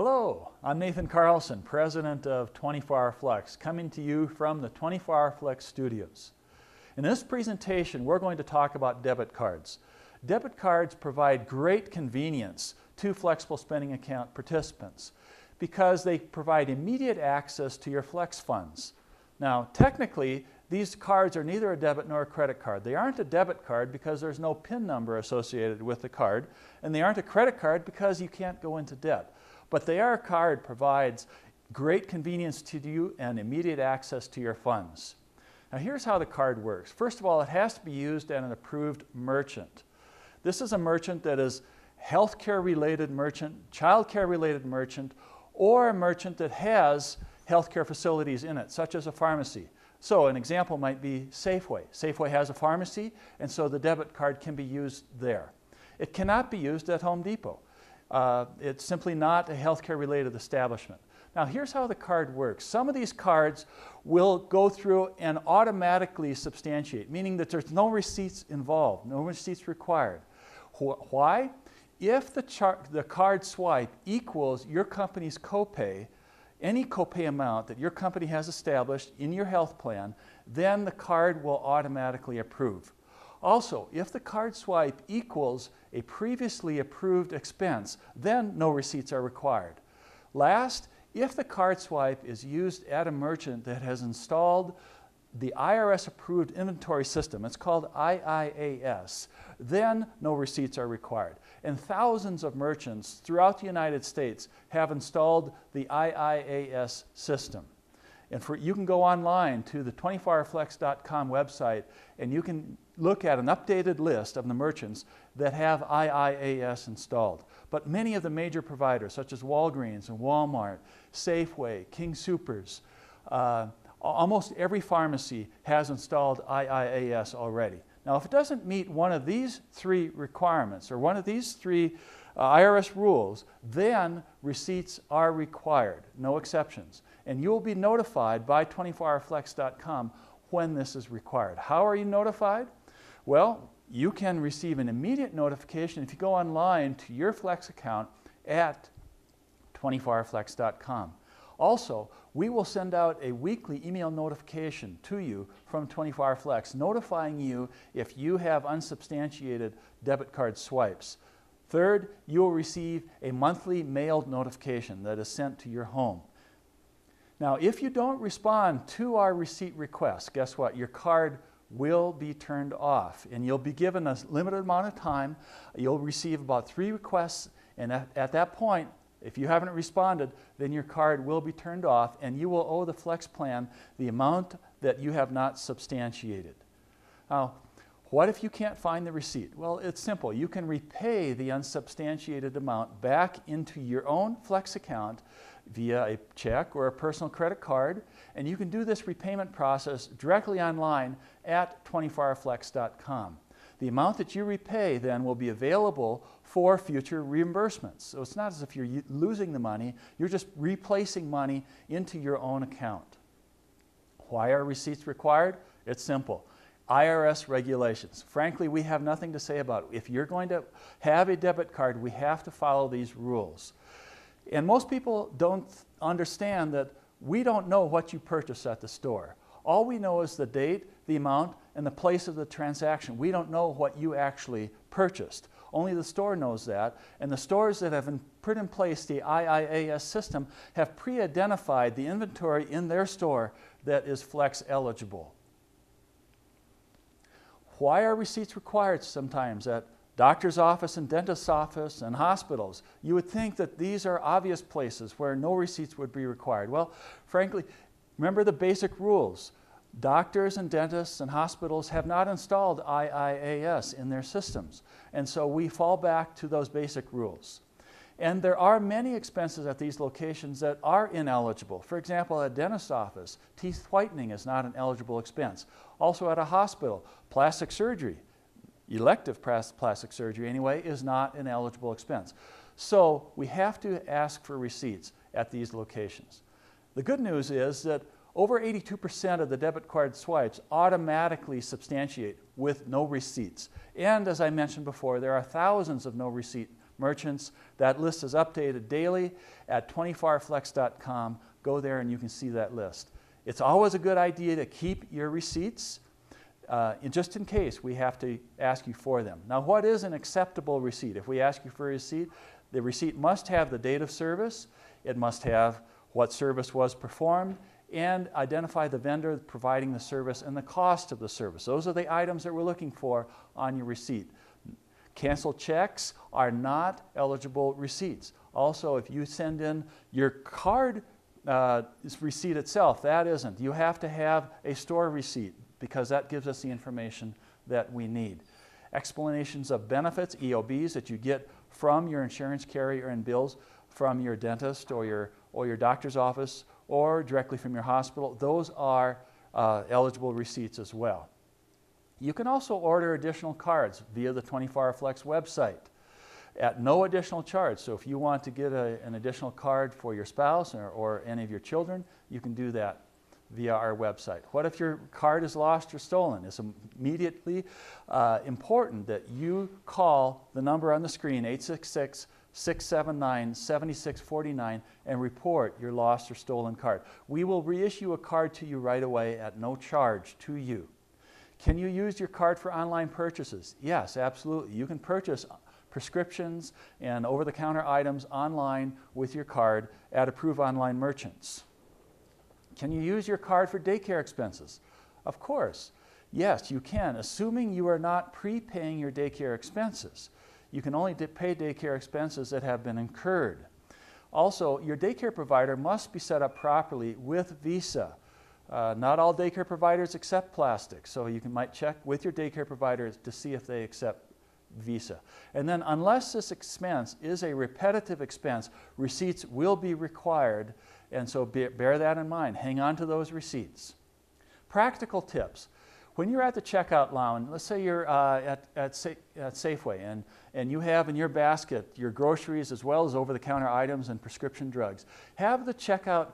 Hello, I'm Nathan Carlson, President of 24HourFlex, coming to you from the 24HourFlex studios. In this presentation, we're going to talk about debit cards. Debit cards provide great convenience to flexible spending account participants because they provide immediate access to your flex funds. Now, technically, these cards are neither a debit nor a credit card. They aren't a debit card because there's no PIN number associated with the card, and they aren't a credit card because you can't go into debt. But they are a card that provides great convenience to you and immediate access to your funds. Now, here's how the card works. First of all, it has to be used at an approved merchant. This is a merchant that is healthcare related merchant, childcare related merchant, or a merchant that has healthcare facilities in it, such as a pharmacy. So an example might be Safeway. Safeway has a pharmacy, and so the debit card can be used there. It cannot be used at Home Depot. It's simply not a healthcare related establishment. Now, here's how the card works. Some of these cards will go through and automatically substantiate, meaning that there's no receipts involved, no receipts required. Why? If the card swipe equals your company's copay, any copay amount that your company has established in your health plan, then the card will automatically approve. Also, if the card swipe equals a previously approved expense, then no receipts are required. Last, if the card swipe is used at a merchant that has installed the IRS-approved inventory system, it's called IIAS, then no receipts are required. And thousands of merchants throughout the United States have installed the IIAS system. And you can go online to the 24hourflex.com website and you can look at an updated list of the merchants that have IIAS installed. But many of the major providers, such as Walgreens and Walmart, Safeway, King Soopers, almost every pharmacy has installed IIAS already. Now, if it doesn't meet one of these three requirements or one of these three IRS rules, then receipts are required, no exceptions. And you'll be notified by 24hourflex.com when this is required. How are you notified? Well, you can receive an immediate notification if you go online to your Flex account at 24hourflex.com. Also, we will send out a weekly email notification to you from 24HourFlex notifying you if you have unsubstantiated debit card swipes. Third, you will receive a monthly mailed notification that is sent to your home. Now, if you don't respond to our receipt request, guess what? Your card will be turned off, and you'll be given a limited amount of time. You'll receive about 3 requests, and at that point, if you haven't responded, then your card will be turned off, and you will owe the Flex plan the amount that you have not substantiated. Now, what if you can't find the receipt? Well, it's simple. You can repay the unsubstantiated amount back into your own Flex account via a check or a personal credit card, and you can do this repayment process directly online at 24hourflex.com. The amount that you repay then will be available for future reimbursements. So it's not as if you're losing the money, you're just replacing money into your own account. Why are receipts required? It's simple. IRS regulations. Frankly, we have nothing to say about it. If you're going to have a debit card, we have to follow these rules. And most people don't understand that we don't know what you purchased at the store. All we know is the date, the amount, and the place of the transaction. We don't know what you actually purchased. Only the store knows that, and the stores that have put in place the IIAS system have pre-identified the inventory in their store that is Flex eligible. Why are receipts required sometimes at doctor's office and dentist's office and hospitals? You would think that these are obvious places where no receipts would be required. Well, frankly, remember the basic rules. Doctors and dentists and hospitals have not installed IIAS in their systems, and so we fall back to those basic rules. And there are many expenses at these locations that are ineligible. For example, at a dentist's office, teeth whitening is not an eligible expense. Also at a hospital, plastic surgery, elective plastic surgery anyway, is not an eligible expense. So we have to ask for receipts at these locations. The good news is that over 82% of the debit card swipes automatically substantiate with no receipts. And as I mentioned before, there are thousands of no receipt merchants. That list is updated daily at 24HourFlex.com. Go there and you can see that list. It's always a good idea to keep your receipts just in case we have to ask you for them. Now, what is an acceptable receipt? If we ask you for a receipt, the receipt must have the date of service, it must have what service was performed, and identify the vendor providing the service and the cost of the service. Those are the items that we're looking for on your receipt. Canceled checks are not eligible receipts. Also, if you send in your card receipt itself, that isn't. You have to have a store receipt because that gives us the information that we need. Explanations of benefits, EOBs, that you get from your insurance carrier and bills from your dentist or your doctor's office or directly from your hospital, those are eligible receipts as well. You can also order additional cards via the 24HourFlex website at no additional charge. So if you want to get an additional card for your spouse or any of your children, you can do that via our website. What if your card is lost or stolen? It's immediately important that you call the number on the screen, 866-679-7649, and report your lost or stolen card. We will reissue a card to you right away at no charge to you. Can you use your card for online purchases? Yes, absolutely. You can purchase prescriptions and over-the-counter items online with your card at approved online merchants. Can you use your card for daycare expenses? Of course. Yes, you can, assuming you are not prepaying your daycare expenses. You can only pay daycare expenses that have been incurred. Also, your daycare provider must be set up properly with Visa. Not all daycare providers accept plastic, so you might check with your daycare provider to see if they accept Visa. And then unless this expense is a repetitive expense, receipts will be required, and so bear that in mind. Hang on to those receipts. Practical tips. When you're at the checkout lounge, let's say you're at Safeway and you have in your basket your groceries as well as over-the-counter items and prescription drugs. Have the checkout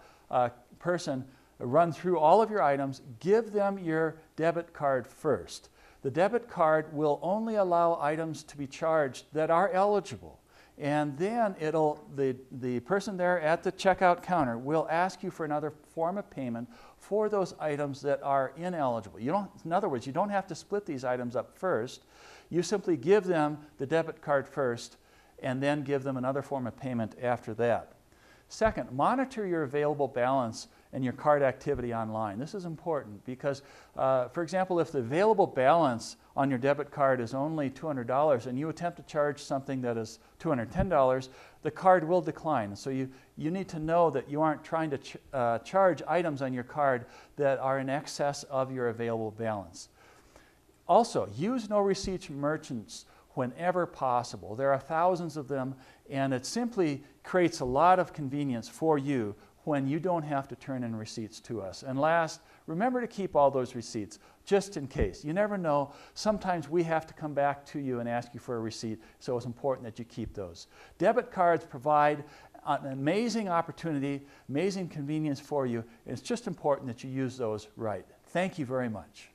person run through all of your items. Give them your debit card first. The debit card will only allow items to be charged that are eligible. And then the person there at the checkout counter will ask you for another form of payment for those items that are ineligible. In other words, you don't have to split these items up first. You simply give them the debit card first and then give them another form of payment after that. Second, monitor your available balance and your card activity online. This is important because, for example, if the available balance on your debit card is only $200 and you attempt to charge something that is $210, the card will decline. So you need to know that you aren't trying to charge items on your card that are in excess of your available balance. Also, use no receipts merchants whenever possible. There are thousands of them, and it simply creates a lot of convenience for you when you don't have to turn in receipts to us. And last, remember to keep all those receipts just in case. You never know. Sometimes we have to come back to you and ask you for a receipt, so it's important that you keep those. Debit cards provide an amazing opportunity, amazing convenience for you, and it's just important that you use those right. Thank you very much.